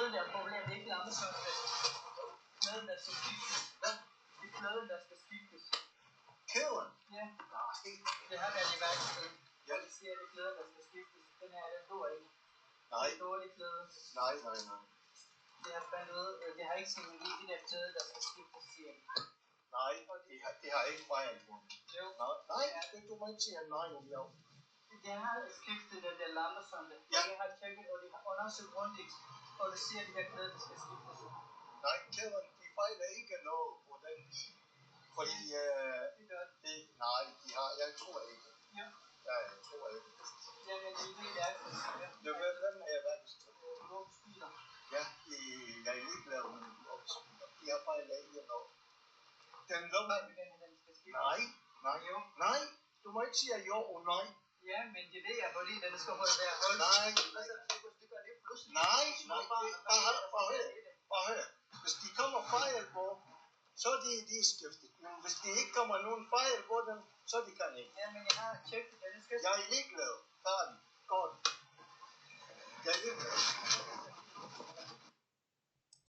fløden, der er problemet. Det er ikke lammesøn. Fløden, der skal skiftes. Hvad? Det er fløden, der skal skiftes. Kæden? Ja. Nej. Det har været i værkstedet. Ja. De siger, at det er fløden, der skal skiftes. Den her, den går ikke. Nej. Det er dårlig fløde. Nej. Det har fandt ud, det har ikke sin det der fløde, der skal skiftes til. Nej, det har ikke fejl på. Jo. Nej, du må ikke sige nej om jo. Det har skiftet den der lammesonde. Ja. Jeg har tjekket, og de har undersøgt grundigt, og det siger, at det her fløde, der skal skiftes. Nej, kæden, de fejler ikke noget på den bil. Fordi, Det gør det. nej, jeg tror ikke. Ja. Ja, jeg tror ikke. Jamen, det er det værkstedet. Ja, hvem er værkstedet? Vores biler. Ja, jeg er ligeglad med opspiller. De har fejlet ikke noget. Den lukker. Den skal skiftes. Nej. Jo. Nej, du må ikke sige jo og nej. Ja, men det ved jeg, fordi den skal holde der hold. Nej. Det gør det pludselig. Nej. Bare hør. Hvis de kommer fejl på, så er de skiftet. Men hvis de ikke kommer nogen fejl på den, så de kan ikke. Ja, men jeg har tjekket, den skal Jeg er ligeglad. Færdig. Godt. Jeg er ligeglad.